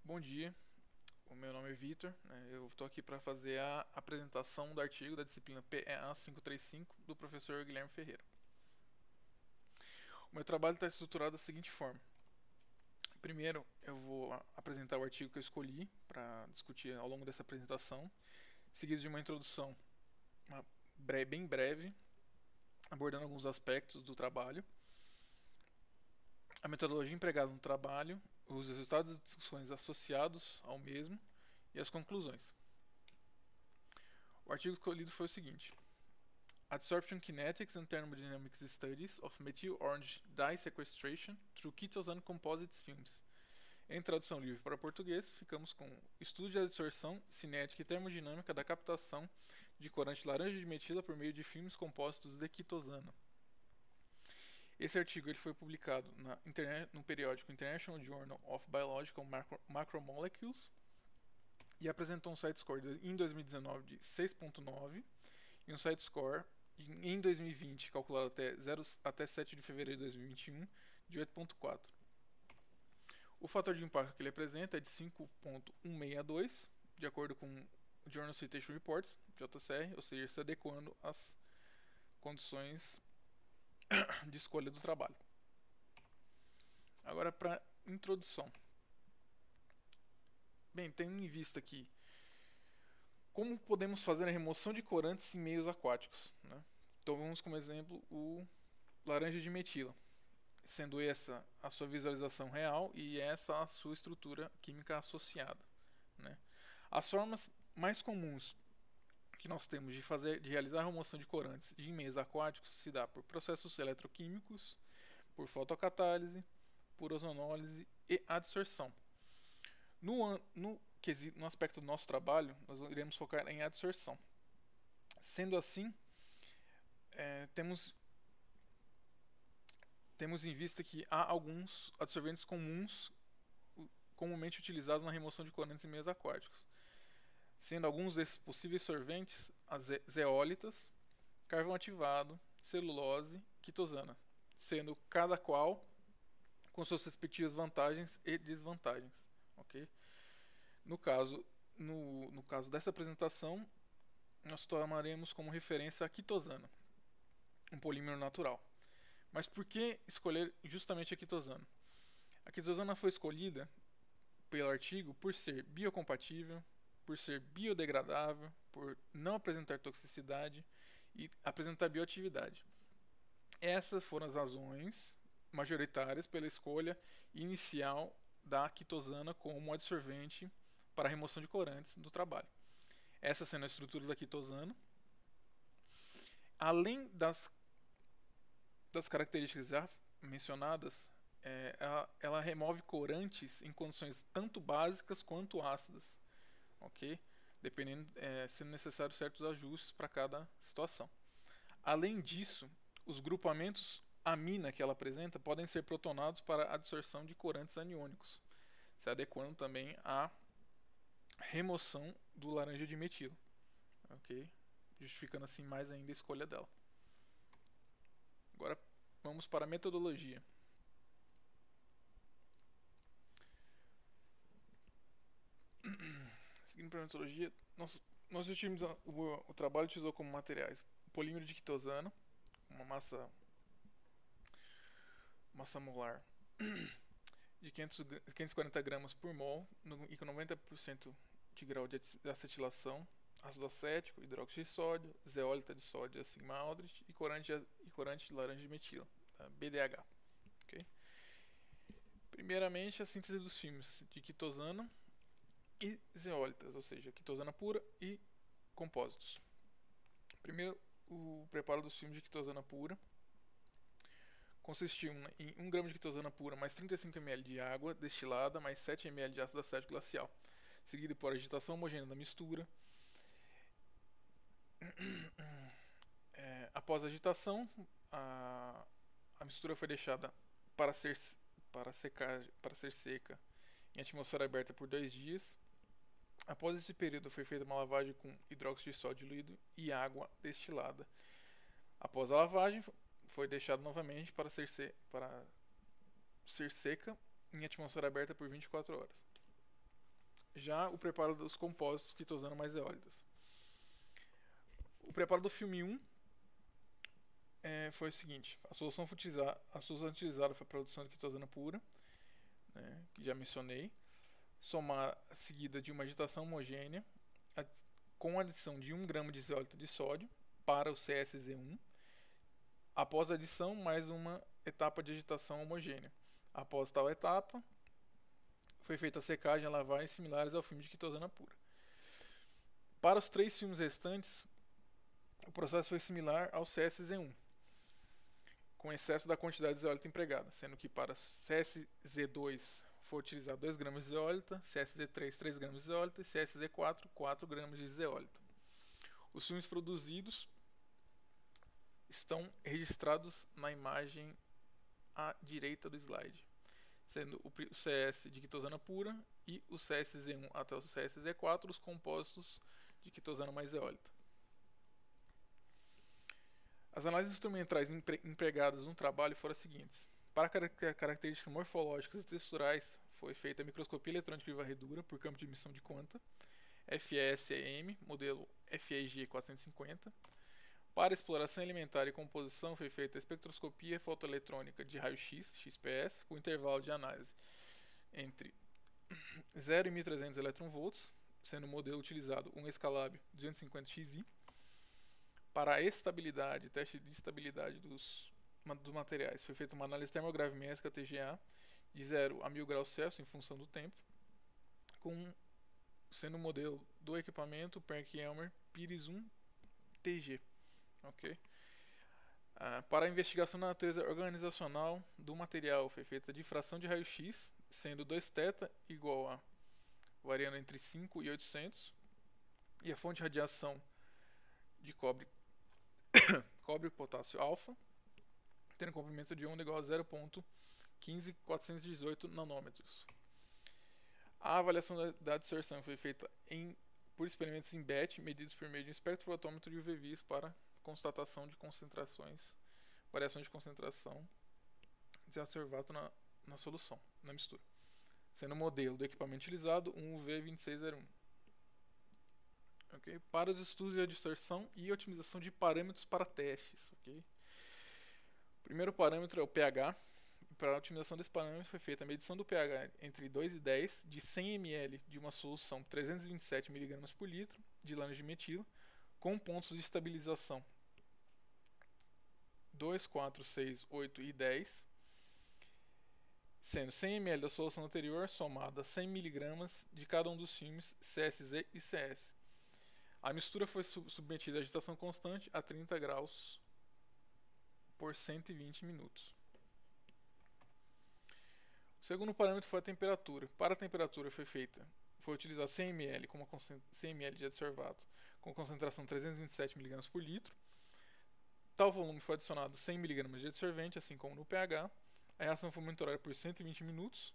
Bom dia, o meu nome é Vitor, né? Eu estou aqui para fazer a apresentação do artigo da disciplina PEA 535 do professor Guilherme Ferreira. O meu trabalho está estruturado da seguinte forma. Primeiro, eu vou apresentar o artigo que eu escolhi para discutir ao longo dessa apresentação, seguido de uma introdução bem breve, abordando alguns aspectos do trabalho, a metodologia empregada no trabalho, os resultados das discussões associados ao mesmo e as conclusões. O artigo escolhido foi o seguinte: Adsorption Kinetics and Thermodynamics Studies of Methyl Orange Dye Sequestration through Ketosane Composites Films. Em tradução livre para português, ficamos com estudo de adsorção cinética e termodinâmica da captação de corante laranja de metila por meio de filmes compostos de quitosano. Esse artigo ele foi publicado no periódico International Journal of Biological Macromolecules e apresentou um site score em 2019 de 6.9 e um site score em 2020, calculado até 7 de fevereiro de 2021, de 8.4. O fator de impacto que ele apresenta é de 5.162, de acordo com o Journal Citation Reports, JCR, ou seja, se adequando às condições de escolha do trabalho. Agora, para introdução. Bem, tendo em vista aqui como podemos fazer a remoção de corantes em meios aquáticos, né? Então vamos como exemplo o laranja de metila, sendo essa a sua visualização real e essa a sua estrutura química associada, né? As formas mais comuns que nós temos de realizar a remoção de corantes em meios aquáticos se dá por processos eletroquímicos, por fotocatálise, por ozonólise e adsorção. No aspecto do nosso trabalho, nós iremos focar em adsorção. Sendo assim, temos em vista que há alguns adsorventes comumente utilizados na remoção de corantes em meios aquáticos, sendo alguns desses possíveis sorventes as zeólitas, carvão ativado, celulose, quitosana, sendo cada qual com suas respectivas vantagens e desvantagens. Okay? No caso dessa apresentação, nós tomaremos como referência a quitosana, um polímero natural. Mas por que escolher justamente a quitosana? A quitosana foi escolhida pelo artigo por ser biocompatível, por ser biodegradável, por não apresentar toxicidade e apresentar bioatividade. Essas foram as razões majoritárias pela escolha inicial da quitosana como adsorvente para a remoção de corantes do trabalho. Essa sendo a estrutura da quitosana. Além das características já mencionadas, ela remove corantes em condições tanto básicas quanto ácidas, ok? Dependendo, sendo necessário certos ajustes para cada situação. Além disso, os grupamentos amina que ela apresenta podem ser protonados para a adsorção de corantes aniônicos, se adequando também à remoção do laranja de metila, ok? Justificando assim mais ainda a escolha dela. Agora vamos para a metodologia. Seguindo para a metodologia, nós utilizamos o trabalho utilizou como materiais o polímero de quitosano, uma massa molar de 540 gramas por mol e com 90% de grau de acetilação, ácido acético, hidróxido de sódio, zeólita de sódio, sigma-aldrich e corante de laranja de metila, tá? BDH. Okay? Primeiramente, a síntese dos filmes de quitosano e zeólitas, ou seja, quitosana pura e compósitos. Primeiro, o preparo dos filmes de quitosana pura consistiu em 1 grama de quitosana pura mais 35 ml de água destilada mais 7 ml de ácido acético glacial, seguido por agitação homogênea da mistura. Após a agitação, a mistura foi deixada para ser seca em atmosfera aberta por 2 dias. Após esse período, foi feita uma lavagem com hidróxido de sódio diluído e água destilada. Após a lavagem, foi deixado novamente para ser seca em atmosfera aberta por 24 horas. Já o preparo dos compósitos quitosano mais zeólitas. O preparo do filme 1 foi o seguinte: a solução utilizada foi a produção de quitosana pura, né, que já mencionei, somar seguida de uma agitação homogênea com adição de 1 grama de zeólito de sódio para o CSZ1. Após a adição, mais uma etapa de agitação homogênea. Após tal etapa, foi feita a secagem e lavagem similares ao filme de quitosana pura. Para os 3 filmes restantes, o processo foi similar ao CSZ1, com excesso da quantidade de zeólito empregada, sendo que para CSZ2 foi utilizado 2 gramas de zeólita, CSZ3 3 gramas de zeólita e CSZ4 4 gramas de zeólita. Os filmes produzidos estão registrados na imagem à direita do slide, sendo o CS de quitosana pura e o CSZ1 até o CSZ4 os compósitos de quitosana mais zeólita. As análises instrumentais empregadas no trabalho foram as seguintes: para características morfológicas e texturais foi feita a microscopia eletrônica de varredura por campo de emissão de quanta, FESM, modelo FEG 450. Para exploração alimentar e composição foi feita a espectroscopia fotoeletrônica de raio-x, XPS, com intervalo de análise entre 0 e 1300 eV, sendo o modelo utilizado um Escalab 250XI. Para a estabilidade, teste de estabilidade dos materiais, foi feita uma análise termogravimétrica TGA de 0 a 1000 graus Celsius em função do tempo, sendo o modelo do equipamento Perkin-Elmer Pires 1 TG. Okay. Para a investigação da natureza organizacional do material, foi feita a difração de raio-x, sendo 2θ igual a, variando entre 5 e 800, e a fonte de radiação de cobre e potássio alfa, tendo comprimento de onda igual a 0,15418 nanômetros. A avaliação da distorção foi feita por experimentos em BET, medidos por meio de um espectrofotômetro de UV-Vis para constatação de concentrações, variações de concentração de desacervato na solução, na mistura, sendo o modelo do equipamento utilizado um UV2601. Okay? Para os estudos de distorção e otimização de parâmetros para testes. Okay? O primeiro parâmetro é o pH. Para a otimização desse parâmetro foi feita a medição do pH entre 2 e 10 de 100 ml de uma solução 327 mg por litro de lânios de metila, com pontos de estabilização 2, 4, 6, 8 e 10, sendo 100 ml da solução anterior somada a 100 mg de cada um dos filmes CSZ e CS. A mistura foi submetida a agitação constante a 30 graus por 120 minutos. O segundo parâmetro foi a temperatura. Para a temperatura foi utilizar 100 ml, 100 ml de adsorvato com concentração 327 mg por litro. Tal volume foi adicionado 100 mg de adsorvente, assim como no pH. A reação foi monitorada por 120 minutos,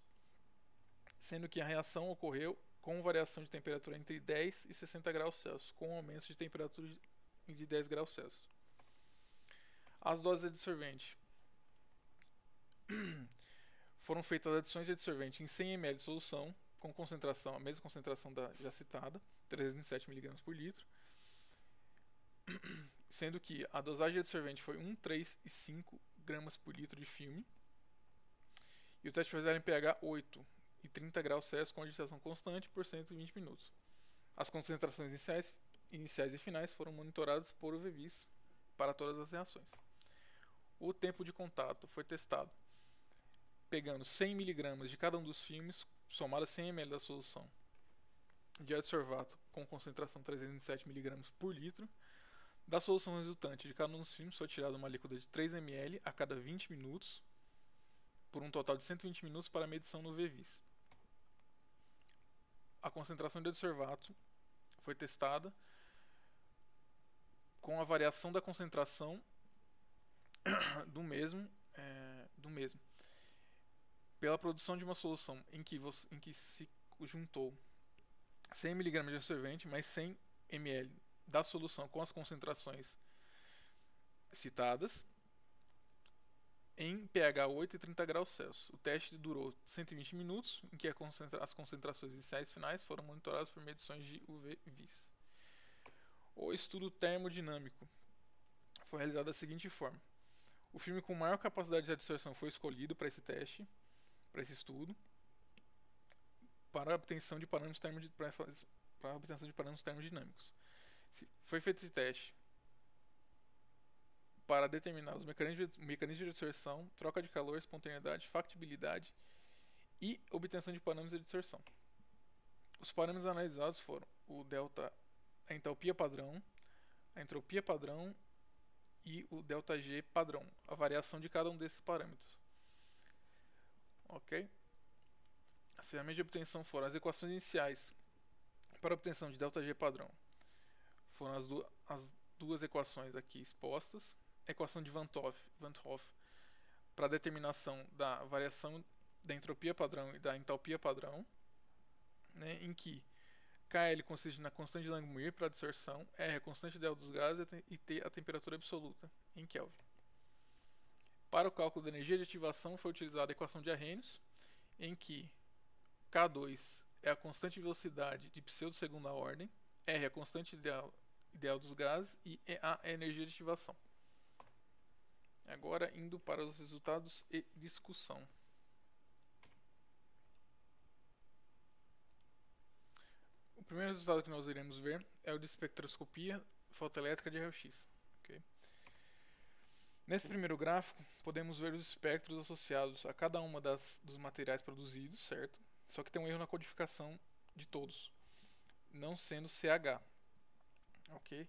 sendo que a reação ocorreu com variação de temperatura entre 10 e 60 graus Celsius, com aumento de temperatura de 10 graus Celsius. As doses de adsorvente. Foram feitas adições de adsorvente em 100 ml de solução, com concentração, a mesma concentração da já citada, 307 mg por litro, sendo que a dosagem de adsorvente foi 1, 3 e 5 gramas por litro de filme, e o teste foi realizado em pH 8 e 30 graus Celsius com agitação constante por 120 minutos. As concentrações iniciais e finais foram monitoradas por UV-Vis para todas as reações. O tempo de contato foi testado pegando 100 mg de cada um dos filmes, somado a 100 ml da solução de adsorvato com concentração 307 mg por litro. Da solução resultante de cada um dos filmes foi tirada uma líquida de 3 ml a cada 20 minutos, por um total de 120 minutos para medição no UV-Vis. A concentração de adsorvato foi testada com a variação da concentração do mesmo pela produção de uma solução em que se juntou 100 mg de absorvente mais 100 ml da solução com as concentrações citadas, em pH 8 e 30 graus Celsius. O teste durou 120 minutos, em que as concentrações iniciais e finais foram monitoradas por medições de UV-Vis. O estudo termodinâmico foi realizado da seguinte forma. O filme com maior capacidade de absorção foi escolhido para esse teste, para esse estudo, para a obtenção de parâmetros termodinâmicos. Foi feito esse teste para determinar os mecanismos de absorção, troca de calor, espontaneidade, factibilidade e obtenção de parâmetros de absorção. Os parâmetros analisados foram a entalpia padrão, a entropia padrão e o ΔG padrão, a variação de cada um desses parâmetros. Ok? As ferramentas de obtenção foram as equações iniciais para a obtenção de ΔG padrão. Foram as duas equações aqui expostas. A equação de Van 't Hoff para a determinação da variação da entropia padrão e da entalpia padrão, né, em que KL consiste na constante de Langmuir para a absorção, R a constante ideal dos gases e T a temperatura absoluta, em Kelvin. Para o cálculo da energia de ativação foi utilizada a equação de Arrhenius, em que K2 é a constante de velocidade de pseudo-segunda ordem, R é a constante ideal dos gases e A é a energia de ativação. Agora indo para os resultados e discussão. O primeiro resultado que nós iremos ver é o de espectroscopia fotoelétrica de raio-x. Okay? Nesse primeiro gráfico, podemos ver os espectros associados a cada uma dos materiais produzidos, certo? Só que tem um erro na codificação de todos, não sendo CH. Ok?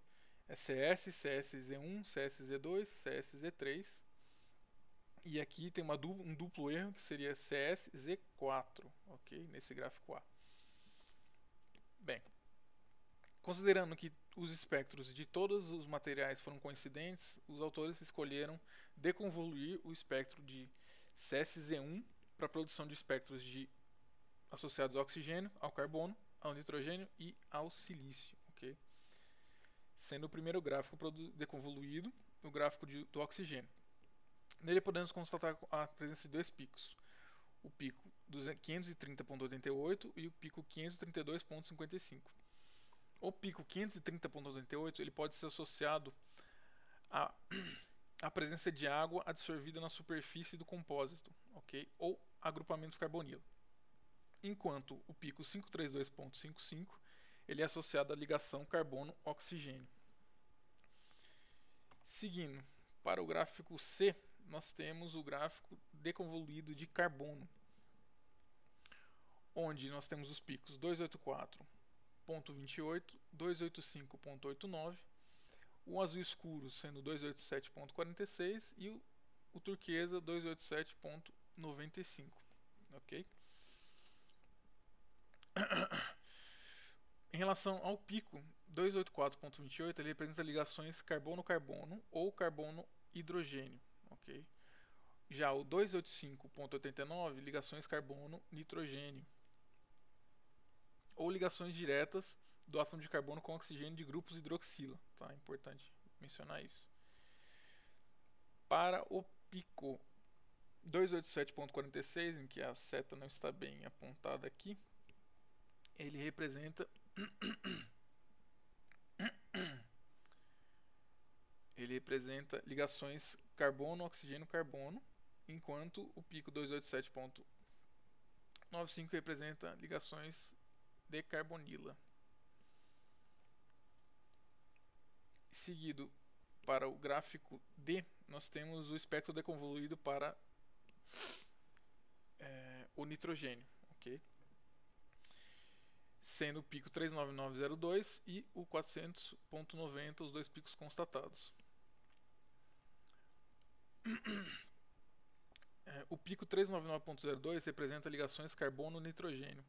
É CS, CSZ1, CSZ2, CSZ3. E aqui tem um duplo erro que seria CSZ4, ok? Nesse gráfico A. Bem, considerando que os espectros de todos os materiais foram coincidentes, os autores escolheram deconvoluir o espectro de CSZ1 para a produção de espectros associados ao oxigênio, ao carbono, ao nitrogênio e ao silício. Okay? Sendo o primeiro gráfico deconvoluído o gráfico do oxigênio. Nele podemos constatar a presença de dois picos. O pico 530.88 e o pico 532.55. O pico 530.88 ele pode ser associado à presença de água absorvida na superfície do compósito, ok? Ou agrupamentos carbonilo. Enquanto o pico 532.55 ele é associado à ligação carbono-oxigênio. Seguindo para o gráfico C, nós temos o gráfico deconvoluído de carbono, onde nós temos os picos 284.28, 285.89, o azul escuro sendo 287.46 e o turquesa 287.95, ok? Em relação ao pico 284.28, ele representa ligações carbono-carbono ou carbono-hidrogênio, ok? Já o 285.89, ligações carbono-nitrogênio ou ligações diretas do átomo de carbono com oxigênio de grupos hidroxila, tá? É importante mencionar isso. Para o pico 287.46, em que a seta não está bem apontada aqui, ele representa ligações carbono-oxigênio-carbono, enquanto o pico 287.95 representa ligações de carbonila. Seguido para o gráfico D, nós temos o espectro deconvoluído para o nitrogênio, ok? Sendo o pico 39902 e o 400.90 os dois picos constatados. O pico 399.02 representa ligações carbono-nitrogênio,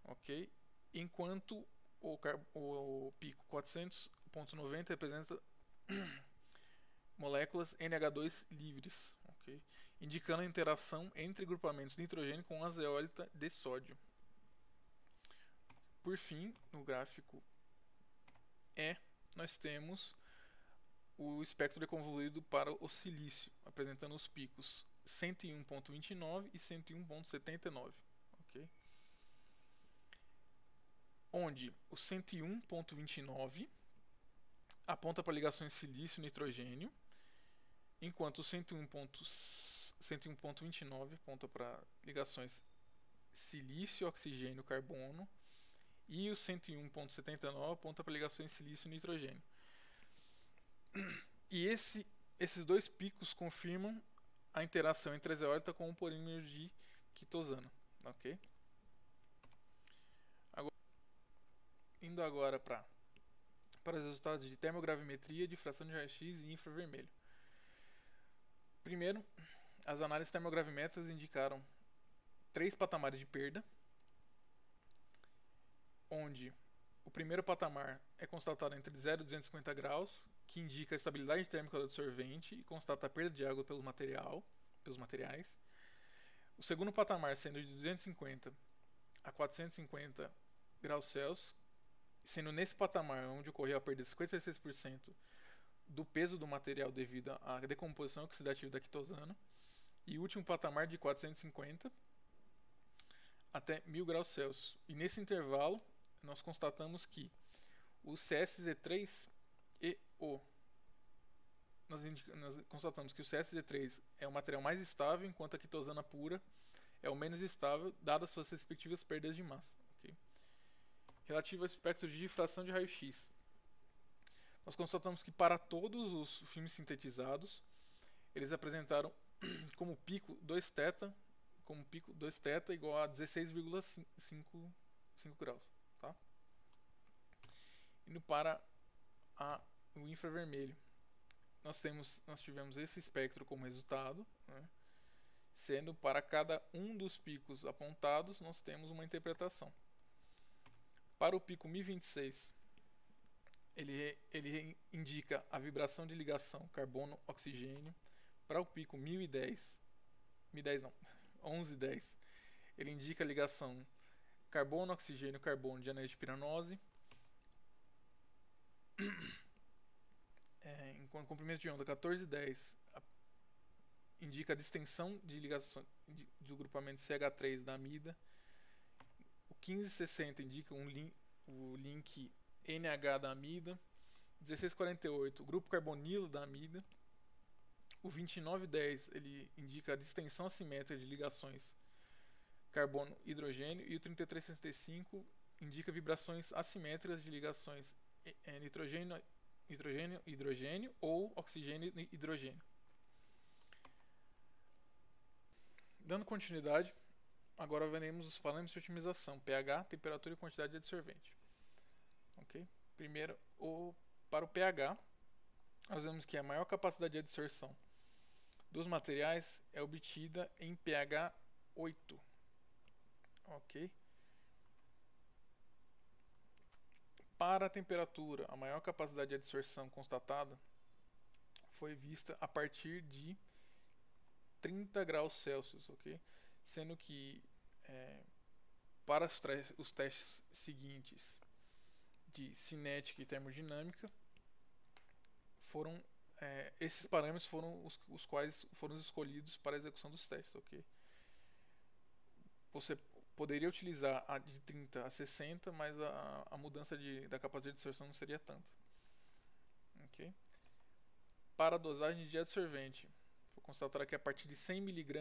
ok? Enquanto o pico 400.90 representa moléculas NH2 livres, ok? Indicando a interação entre grupamentos de nitrogênio com a zeólita de sódio. Por fim, no gráfico E, nós temos o espectro é convoluído para o silício, apresentando os picos 101.29 e 101.79, ok? Onde o 101.29 aponta para ligações silício-nitrogênio, enquanto o 101.29 aponta para ligações silício-oxigênio-carbono e o 101.79 aponta para ligações silício-nitrogênio. E esses dois picos confirmam a interação entre a zeólita com o polímero de quitosana, ok? Indo agora para os resultados de termogravimetria, difração de raio-x e infravermelho. Primeiro, as análises termogravimétricas indicaram 3 patamares de perda, onde o primeiro patamar é constatado entre 0 e 250 graus, que indica a estabilidade térmica do absorvente e constata a perda de água pelos materiais. O segundo patamar sendo de 250 a 450 graus Celsius, sendo nesse patamar onde ocorreu a perda de 56% do peso do material devido à decomposição oxidativa da quitosana. E o último patamar de 450 até 1000 graus Celsius. E nesse intervalo, nós constatamos que o CSZ3 e nós constatamos que o CSZ3 é o material mais estável, enquanto a quitosana pura é o menos estável, dadas suas respectivas perdas de massa. Okay? Relativo ao espectro de difração de raio-x, nós constatamos que para todos os filmes sintetizados, eles apresentaram como pico 2θ igual a 16,5 graus. Tá? Indo para o infravermelho, nós tivemos esse espectro como resultado, né? Sendo para cada um dos picos apontados, nós temos uma interpretação. Para o pico 1026, ele indica a vibração de ligação carbono-oxigênio. Para o pico 1110, ele indica a ligação carbono-oxigênio-carbono de anéis de piranose. Em comprimento de onda 1410, indica a distensão de ligação do grupamento CH3 da amida. O 1560 indica o link NH da amida. 1648, o grupo carbonilo da amida. O 2910 ele indica a distensão assimétrica de ligações carbono-hidrogênio. E o 3365 indica vibrações assimétricas de ligações nitrogênio-hidrogênio ou oxigênio-hidrogênio. Dando continuidade, agora veremos os parâmetros de otimização: pH, temperatura e quantidade de adsorvente. Okay? Primeiro, para o pH, nós vemos que a maior capacidade de adsorção dos materiais é obtida em pH 8. Ok? Para a temperatura, a maior capacidade de adsorção constatada foi vista a partir de 30 graus Celsius, ok? Sendo que para os testes seguintes de cinética e termodinâmica, esses parâmetros foram os quais foram escolhidos para a execução dos testes, ok? Você poderia utilizar a de 30 a 60, mas a mudança da capacidade de absorção não seria tanta. Okay? Para a dosagem de adsorvente, vou constatar que a partir de 100 mg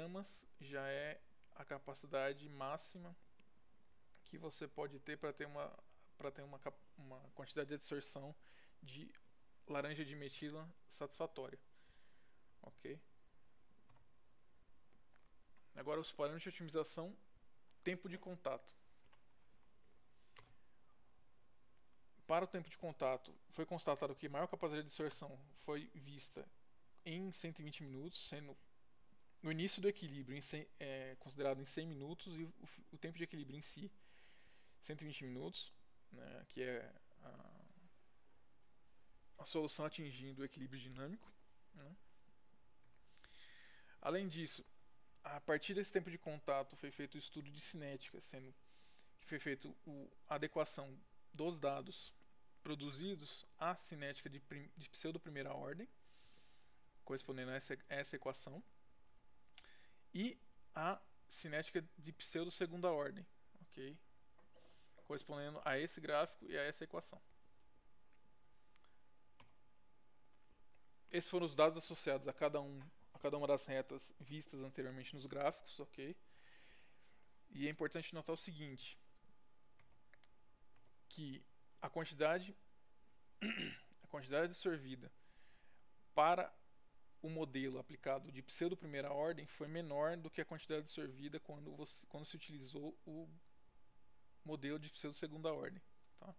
já é a capacidade máxima que você pode ter para ter uma quantidade de adsorção de laranja de metila satisfatória. Ok? Agora os parâmetros de otimização: tempo de contato. Para o tempo de contato, foi constatado que a maior capacidade de absorção foi vista em 120 minutos, sendo no início do equilíbrio considerado em 100 minutos e o tempo de equilíbrio em si 120 minutos, né, que é a solução atingindo o equilíbrio dinâmico. Né. Além disso, a partir desse tempo de contato foi feito o estudo de cinética, sendo que foi feito a adequação dos dados produzidos a cinética de pseudo-primeira ordem, correspondendo a essa equação, e a cinética de pseudo-segunda ordem, ok? Correspondendo a esse gráfico e a essa equação. Esses foram os dados associados a cada uma das retas vistas anteriormente nos gráficos, ok? E é importante notar o seguinte, que a quantidade absorvida para o modelo aplicado de pseudo-primeira ordem foi menor do que a quantidade absorvida quando se utilizou o modelo de pseudo-segunda ordem. Tá?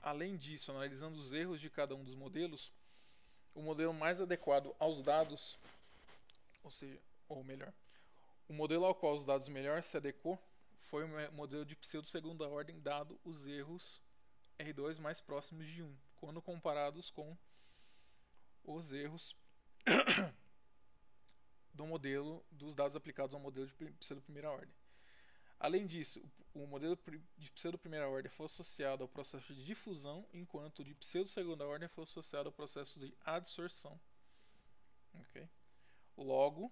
Além disso, analisando os erros de cada um dos modelos, o modelo mais adequado aos dados, ou melhor, o modelo ao qual os dados melhor se adequou foi o modelo de pseudo-segunda ordem, dado os erros R2 mais próximos de 1, quando comparados com os erros dos dados aplicados ao modelo de pseudo-primeira ordem. Além disso, o modelo de pseudo-primeira ordem foi associado ao processo de difusão, enquanto o de pseudo-segunda ordem foi associado ao processo de adsorção. Okay? Logo,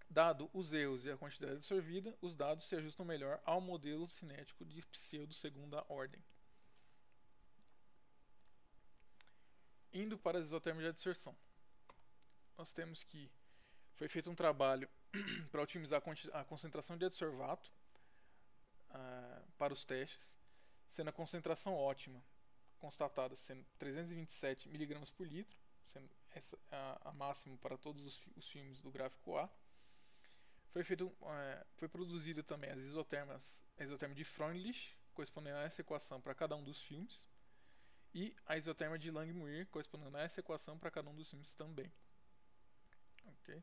dado os erros e a quantidade absorvida, os dados se ajustam melhor ao modelo cinético de pseudo-segunda ordem. Indo para as isotermas de adsorção, nós temos que foi feito um trabalho para otimizar a concentração de adsorvato para os testes, sendo a concentração ótima constatada sendo 327 mg por litro, sendo essa a máxima para todos os filmes do gráfico A. Foi produzida também a isoterma de Freundlich, correspondendo a essa equação para cada um dos filmes, e a isoterma de Langmuir, correspondendo a essa equação para cada um dos filmes também. Okay.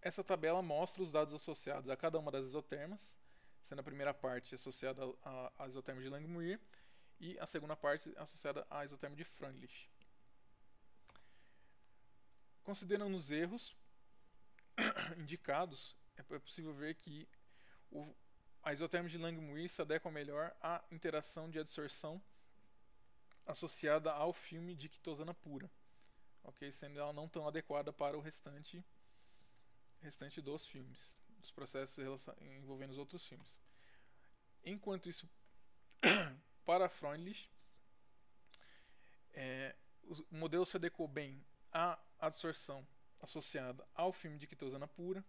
Essa tabela mostra os dados associados a cada uma das isotermas, sendo a primeira parte associada à isoterma de Langmuir e a segunda parte associada à isoterma de Freundlich. Considerando os erros indicados, é possível ver que a isoterma de Langmuir se adequa melhor à interação de adsorção associada ao filme de quitosana pura, okay? Sendo ela não tão adequada para o restante dos filmes, dos processos envolvendo os outros filmes. Enquanto isso, para Freundlich, o modelo se adequou bem à adsorção associada ao filme de quitosana pura,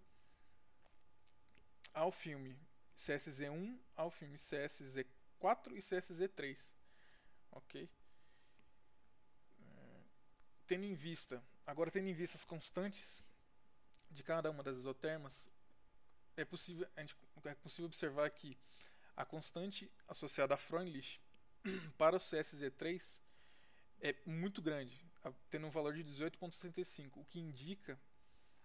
ao filme CSZ1, ao filme CSZ4 e CSZ3. Ok? Tendo em vista as constantes de cada uma das isotermas, é possível observar que a constante associada a Freundlich para o CSZ3 é muito grande, tendo um valor de 18,65, o que indica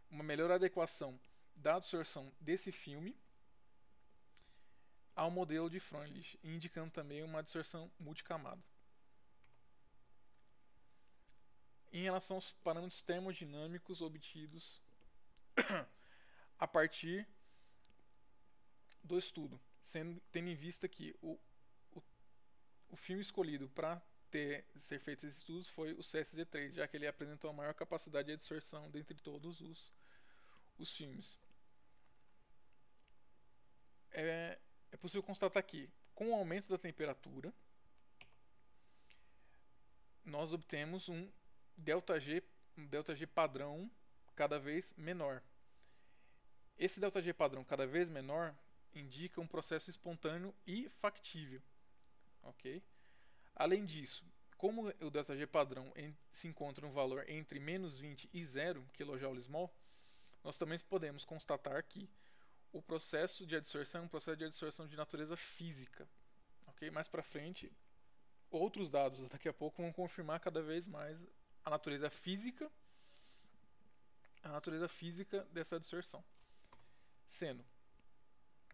uma melhor adequação da absorção desse filme ao modelo de Freundlich, indicando também uma absorção multicamada. Em relação aos parâmetros termodinâmicos obtidos a partir do estudo, tendo em vista que o filme escolhido para ser feito esses estudos foi o CSZ3, já que ele apresentou a maior capacidade de absorção dentre todos os filmes. É possível constatar que, com o aumento da temperatura, nós obtemos um ΔG padrão cada vez menor. Esse ΔG padrão cada vez menor indica um processo espontâneo e factível. Okay? Além disso, como o ΔG padrão se encontra no valor entre menos 20 e 0 kJ/mol, nós também podemos constatar que o processo de adsorção é um processo de adsorção de natureza física. Okay? Mais para frente, outros dados daqui a pouco vão confirmar cada vez mais a natureza física dessa adsorção. Sendo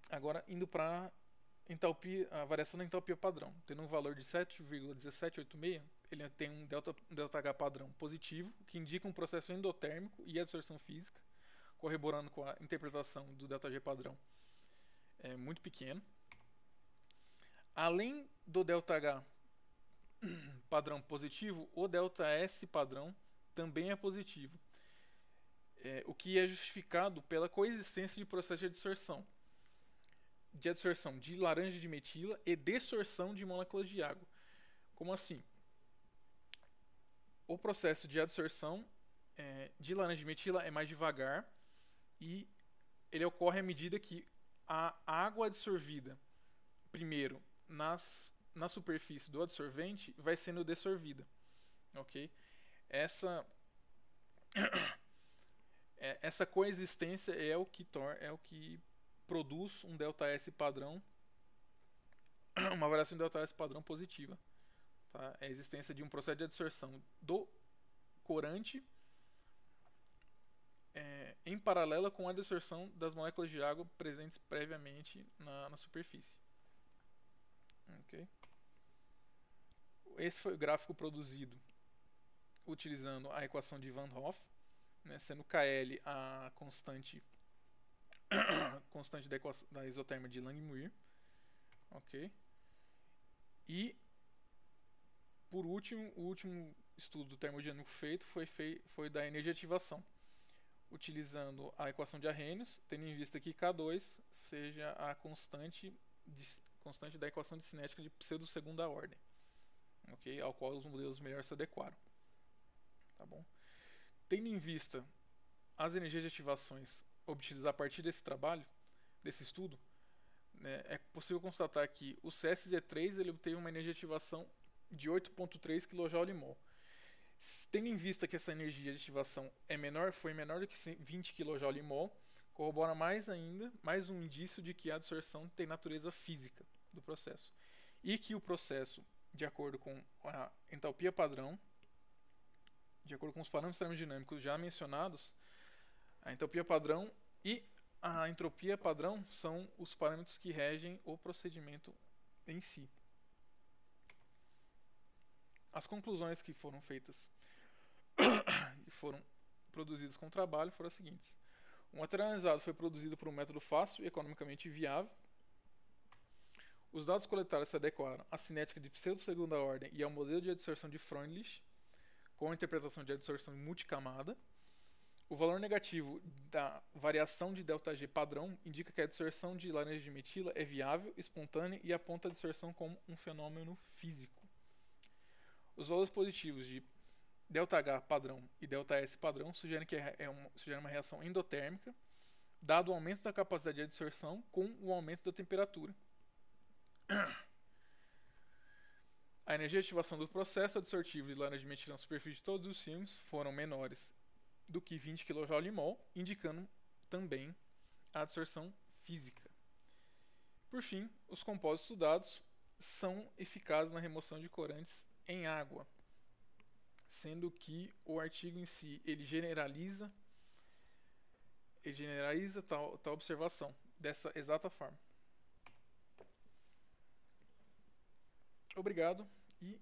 agora indo para a variação da entalpia padrão, tendo um valor de 7,1786, ele tem um ΔH padrão positivo, que indica um processo endotérmico e adsorção física, corroborando com a interpretação do ΔG padrão é muito pequeno. Além do ΔH padrão positivo, o ΔS padrão também é positivo, o que é justificado pela coexistência de processos de adsorção de laranja de metila e dessorção de moléculas de água. Como assim? O processo de adsorção de laranja de metila é mais devagar e ele ocorre à medida que a água absorvida primeiro na superfície do adsorvente vai sendo dessorvida, ok? Essa coexistência é o que produz um ΔS padrão, uma variação de ΔS padrão positiva, tá? É a existência de um processo de adsorção do corante em paralelo com a adsorção das moléculas de água presentes previamente na superfície. Okay. Esse foi o gráfico produzido utilizando a equação de Van Hoff, né, sendo KL a constante da isotérmica de Langmuir. Okay. E, por último, o último estudo do termodinâmico feito foi da energia de ativação, utilizando a equação de Arrhenius, tendo em vista que K2 seja a constante da equação de cinética de pseudo-segunda ordem, okay? Ao qual os modelos melhor se adequaram. Tá bom? Tendo em vista as energias de ativações obtidas a partir desse trabalho, desse estudo, né, é possível constatar que o CSZ3 ele obteve uma energia de ativação de 8,3 kJ/mol. Tendo em vista que essa energia de ativação foi menor do que 20 kJ/mol, corrobora mais um indício de que a adsorção tem natureza física do processo. E que o processo, de acordo com a entalpia padrão, de acordo com os parâmetros termodinâmicos já mencionados, a entalpia padrão e a entropia padrão são os parâmetros que regem o procedimento em si. As conclusões que foram feitas e foram produzidas com o trabalho foram as seguintes. O material analisado foi produzido por um método fácil e economicamente viável. Os dados coletados se adequaram à cinética de pseudo-segunda ordem e ao modelo de adsorção de Freundlich, com a interpretação de adsorção multicamada. O valor negativo da variação de ΔG padrão indica que a adsorção de laranja de metila é viável, espontânea e aponta a adsorção como um fenômeno físico. Os valores positivos de ΔH padrão e ΔS padrão sugerem que sugerem uma reação endotérmica, dado o aumento da capacidade de adsorção com o aumento da temperatura. A energia de ativação do processo adsortivo de laranja de metila na superfície de todos os filmes foram menores do que 20 kJ/mol, indicando também a adsorção física. Por fim, os compostos estudados são eficazes na remoção de corantes em água, sendo que o artigo em si ele generaliza tal observação dessa exata forma. Obrigado e